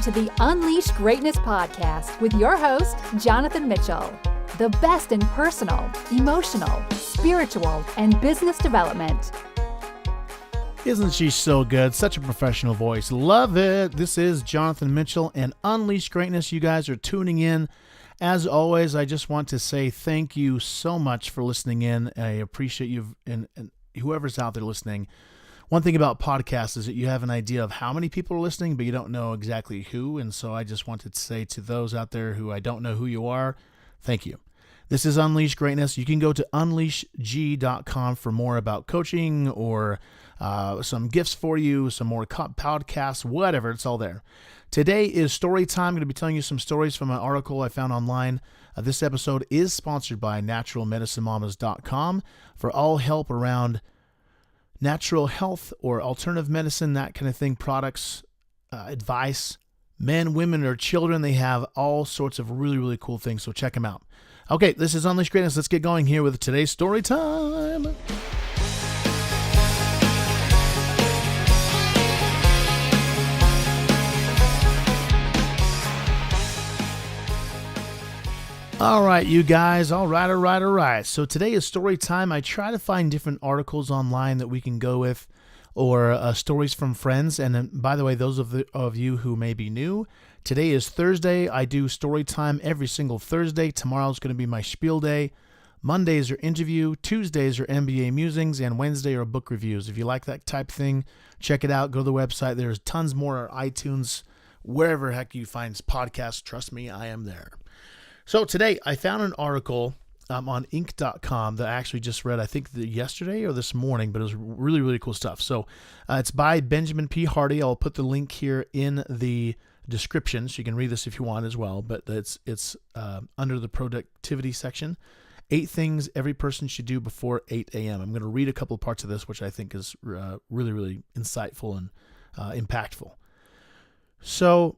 Welcome to the Unleash Greatness podcast with your host, Jonathan Mitchell. The best in personal, emotional, spiritual, and business development. Isn't she so good? Such a professional voice. Love it. This is Jonathan Mitchell and Unleash Greatness. You guys are tuning in. As always, I just want to say thank you so much for listening in. I appreciate you and whoever's out there listening. One thing about podcasts is that you have an idea of how many people are listening, but you don't know exactly who. And so I just wanted to say to those out there who I don't know who you are, thank you. This is Unleash Greatness. You can go to unleashg.com for more about coaching or some gifts for you, some more podcasts, whatever. It's all there. Today is story time. I'm going to be telling you some stories from an article I found online. This episode is sponsored by naturalmedicinemamas.com for all help around natural health or alternative medicine, that kind of thing, products, advice, men, women, or children. They have all sorts of really, really cool things, so check them out. Okay, this is Unleash Greatness. Let's get going here with today's story time. All right, you guys. All right. So today is story time. I try to find different articles online that we can go with or stories from friends. And by the way, those of you who may be new, today is Thursday. I do story time every single Thursday. Tomorrow's going to be my spiel day. Mondays are interview. Tuesdays are MBA musings. And Wednesday are book reviews. If you like that type of thing, check it out. Go to the website. There's tons more on iTunes, wherever heck you find podcasts. Trust me, I am there. So today I found an article on Inc.com that I actually just read, I think yesterday or this morning, but it was really, really cool stuff. So it's by Benjamin P. Hardy. I'll put the link here in the description so you can read this if you want as well. But it's under the productivity section. 8 things every person should do before 8 a.m. I'm going to read a couple of parts of this, which I think is really, really insightful and impactful. So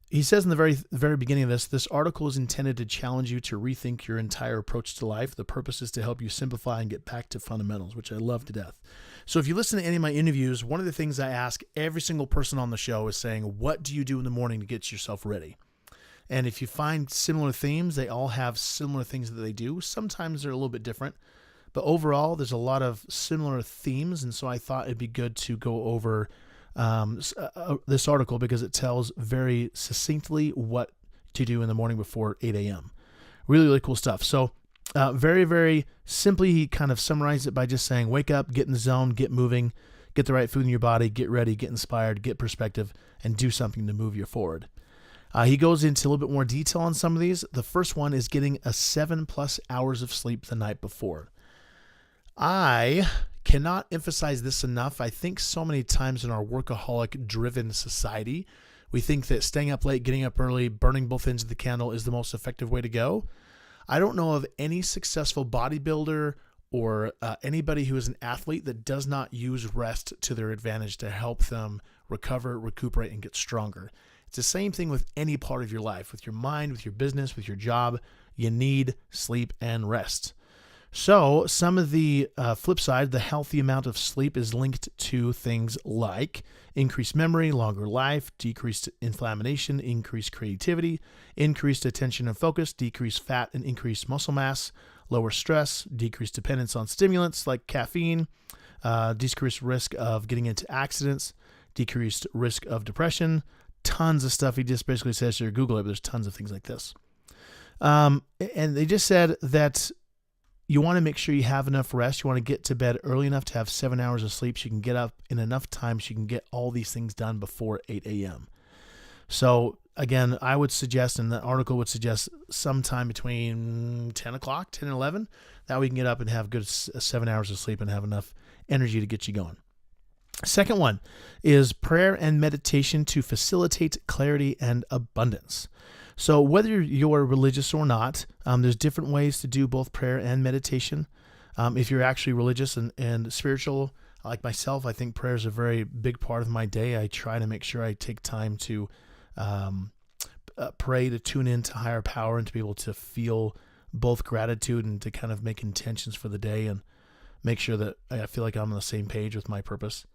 he says in the very beginning of this article is intended to challenge you to rethink your entire approach to life. The purpose is to help you simplify and get back to fundamentals, which I love to death. So if you listen to any of my interviews, one of the things I ask every single person on the show is saying, what do you do in the morning to get yourself ready? And if you find similar themes, they all have similar things that they do. Sometimes they're a little bit different, but overall, there's a lot of similar themes. And so I thought it'd be good to go over this article because it tells very succinctly what to do in the morning before 8 a.m. Really, really cool stuff. So very, very simply, he kind of summarized it by just saying, wake up, get in the zone, get moving, get the right food in your body, get ready, get inspired, get perspective, and do something to move you forward. He goes into a little bit more detail on some of these. The first one is getting a 7+ hours of sleep the night before. I cannot emphasize this enough. I think so many times in our workaholic-driven society, we think that staying up late, getting up early, burning both ends of the candle is the most effective way to go. I don't know of any successful bodybuilder or anybody who is an athlete that does not use rest to their advantage to help them recover, recuperate, and get stronger. It's the same thing with any part of your life, with your mind, with your business, with your job. You need sleep and rest. So some of the flip side, the healthy amount of sleep is linked to things like increased memory, longer life, decreased inflammation, increased creativity, increased attention and focus, decreased fat and increased muscle mass, lower stress, decreased dependence on stimulants like caffeine, decreased risk of getting into accidents, decreased risk of depression, tons of stuff. He just basically says here, Google it, but there's tons of things like this. And they just said that you want to make sure you have enough rest. You want to get to bed early enough to have 7 hours of sleep so you can get up in enough time so you can get all these things done before 8 a.m. So again, I would suggest, and the article would suggest sometime between 10 o'clock, 10 and 11. That way you can get up and have good 7 hours of sleep and have enough energy to get you going. Second one is prayer and meditation to facilitate clarity and abundance. So whether you're religious or not, there's different ways to do both prayer and meditation. If you're actually religious and spiritual, like myself, I think prayer is a very big part of my day. I try to make sure I take time to pray, to tune into higher power and to be able to feel both gratitude and to kind of make intentions for the day and make sure that I feel like I'm on the same page with my purpose.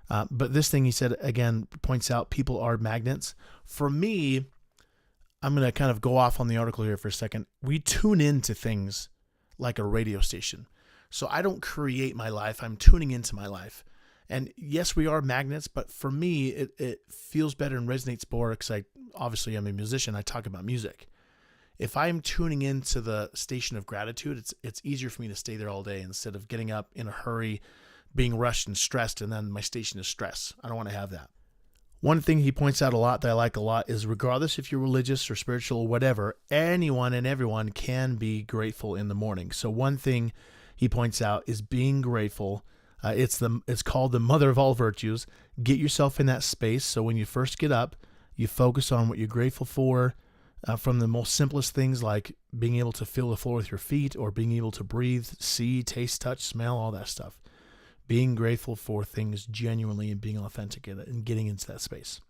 But this thing he said, again, points out people are magnets. For me, I'm going to kind of go off on the article here for a second. We tune into things like a radio station. So I don't create my life. I'm tuning into my life. And yes, we are magnets, but for me, it feels better and resonates more because obviously I'm a musician. I talk about music. If I'm tuning into the station of gratitude, it's easier for me to stay there all day instead of getting up in a hurry, being rushed and stressed, and then my station is stress. I don't want to have that. One thing he points out a lot that I like a lot is regardless if you're religious or spiritual or whatever, anyone and everyone can be grateful in the morning. So one thing he points out is being grateful. It's called the mother of all virtues. Get yourself in that space. So when you first get up, you focus on what you're grateful for, from the most simplest things like being able to feel the floor with your feet or being able to breathe, see, taste, touch, smell, all that stuff. Being grateful for things genuinely and being authentic in it and getting into that space.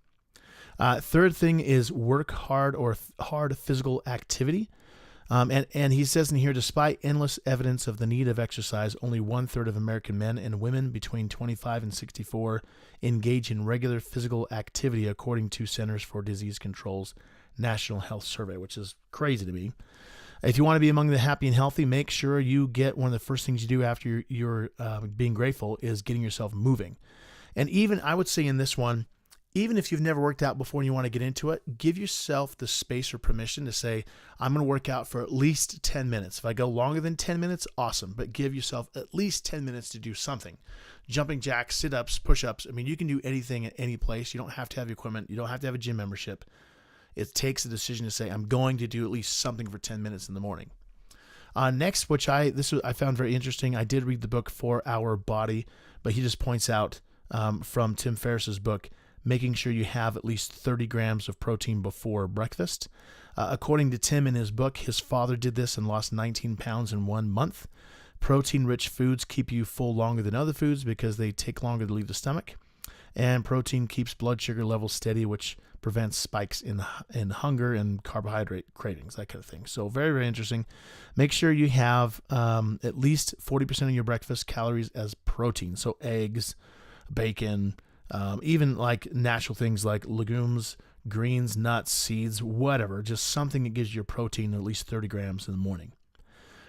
Third thing is work hard or hard physical activity. And he says in here, despite endless evidence of the need of exercise, only 1/3 of American men and women between 25 and 64 engage in regular physical activity, according to Centers for Disease Control's National Health Survey, which is crazy to me. If you want to be among the happy and healthy, make sure you get one of the first things you do after you're being grateful is getting yourself moving. And even, I would say in this one, even if you've never worked out before and you want to get into it, give yourself the space or permission to say, I'm going to work out for at least 10 minutes. If I go longer than 10 minutes, awesome. But give yourself at least 10 minutes to do something. Jumping jacks, sit-ups, push-ups. I mean, you can do anything at any place. You don't have to have equipment. You don't have to have a gym membership. It takes a decision to say, I'm going to do at least something for 10 minutes in the morning. Next, which I found very interesting. I did read the book 4 Hour Body, but he just points out from Tim Ferriss's book, making sure you have at least 30 grams of protein before breakfast. According to Tim in his book, his father did this and lost 19 pounds in 1 month. Protein-rich foods keep you full longer than other foods because they take longer to leave the stomach. And protein keeps blood sugar levels steady, which prevents spikes in hunger and carbohydrate cravings, that kind of thing. So very, very interesting. Make sure you have at least 40% of your breakfast calories as protein. So eggs, bacon, even like natural things like legumes, greens, nuts, seeds, whatever. Just something that gives you protein at least 30 grams in the morning.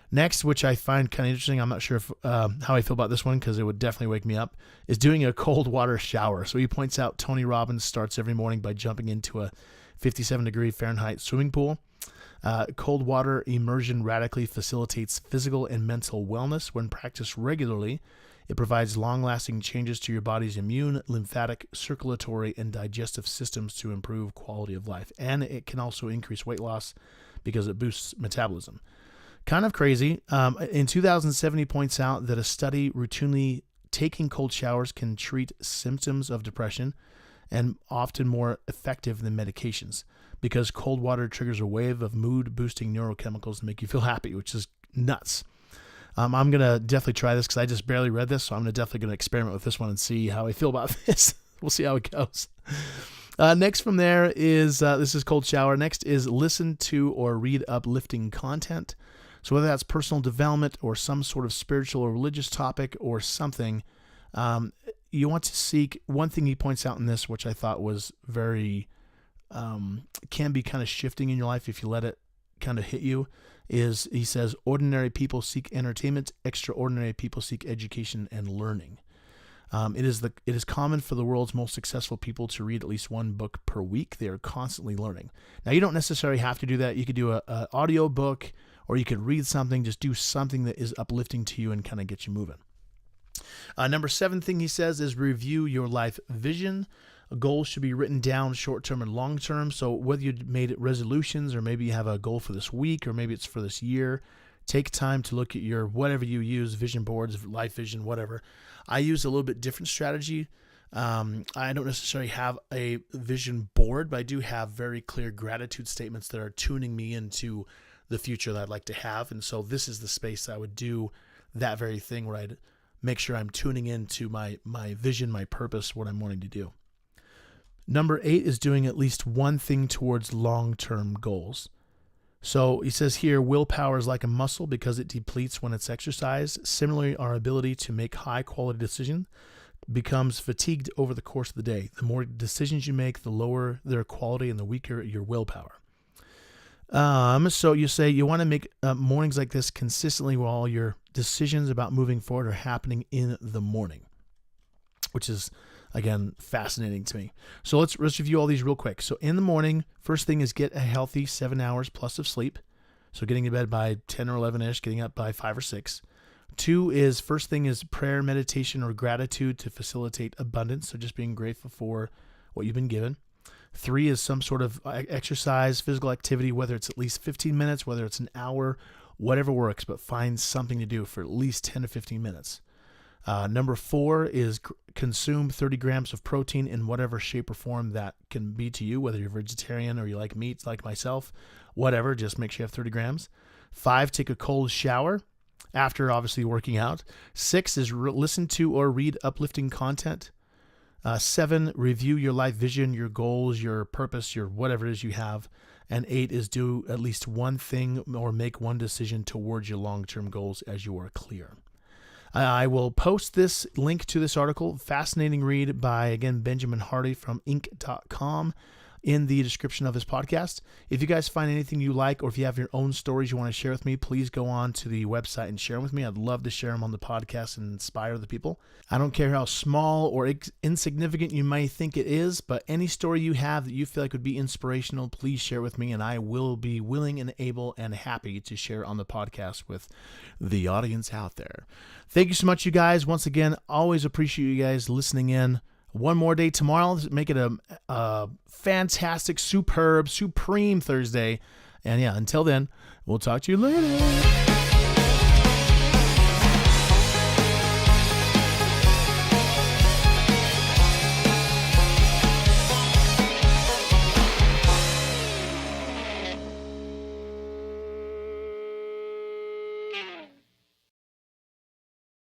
Next, which I find kind of interesting, I'm not sure if, how I feel about this one because it would definitely wake me up, is doing a cold water shower. So he points out Tony Robbins starts every morning by jumping into a 57-degree Fahrenheit swimming pool. Cold water immersion radically facilitates physical and mental wellness. When practiced regularly, it provides long-lasting changes to your body's immune, lymphatic, circulatory, and digestive systems to improve quality of life. And it can also increase weight loss because it boosts metabolism. Kind of crazy. In 2007, he points out that a study routinely taking cold showers can treat symptoms of depression and often more effective than medications because cold water triggers a wave of mood-boosting neurochemicals to make you feel happy, which is nuts. I'm going to definitely try this because I just barely read this, so I'm definitely going to experiment with this one and see how I feel about this. We'll see how it goes. Next from there is, this is cold shower. Next is listen to or read uplifting content. So whether that's personal development or some sort of spiritual or religious topic or something, you want to seek. One thing he points out in this, which I thought was very, can be kind of shifting in your life if you let it kind of hit you, is he says, ordinary people seek entertainment, extraordinary people seek education and learning. It is common for the world's most successful people to read at least one book per week. They are constantly learning. Now, you don't necessarily have to do that. You could do an audio book, or you could read something. Just do something that is uplifting to you and kind of get you moving. Number 7 thing he says is review your life vision. Goals should be written down short-term and long-term. So whether you made resolutions or maybe you have a goal for this week or maybe it's for this year, take time to look at your whatever you use, vision boards, life vision, whatever. I use a little bit different strategy. I don't necessarily have a vision board, but I do have very clear gratitude statements that are tuning me into the future that I'd like to have. And so this is the space I would do that very thing where I'd make sure I'm tuning into my vision, my purpose, what I'm wanting to do. Number 8 is doing at least one thing towards long-term goals. So he says here, willpower is like a muscle because it depletes when it's exercised. Similarly, our ability to make high-quality decisions becomes fatigued over the course of the day. The more decisions you make, the lower their quality and the weaker your willpower. So you say you want to make mornings like this consistently while your decisions about moving forward are happening in the morning, which is, again, fascinating to me. So let's review all these real quick. So in the morning, first thing is get a healthy 7 hours plus of sleep. So getting to bed by 10 or 11-ish, getting up by 5 or 6. 2 is, first thing is prayer, meditation, or gratitude to facilitate abundance. So just being grateful for what you've been given. 3 is some sort of exercise, physical activity, whether it's at least 15 minutes, whether it's an hour, whatever works, but find something to do for at least 10 to 15 minutes. Number 4 is consume 30 grams of protein in whatever shape or form that can be to you, whether you're vegetarian or you like meats like myself, whatever, just make sure you have 30 grams. 5, take a cold shower after obviously working out. 6 is listen to or read uplifting content. 7, review your life vision, your goals, your purpose, your whatever it is you have. And 8 is do at least one thing or make one decision towards your long-term goals as you are clear. I will post this link to this article, fascinating read by, again, Benjamin Hardy from Inc.com, in the description of this podcast. If you guys find anything you like, or if you have your own stories you want to share with me, please go on to the website and share them with me. I'd love to share them on the podcast and inspire the people. I don't care how small or insignificant you might think it is, but any story you have that you feel like would be inspirational, please share with me, and I will be willing and able and happy to share on the podcast with the audience out there. Thank you so much, you guys. Once again, always appreciate you guys listening in. One more day tomorrow. Make it a fantastic, superb, supreme Thursday. And yeah, until then, we'll talk to you later.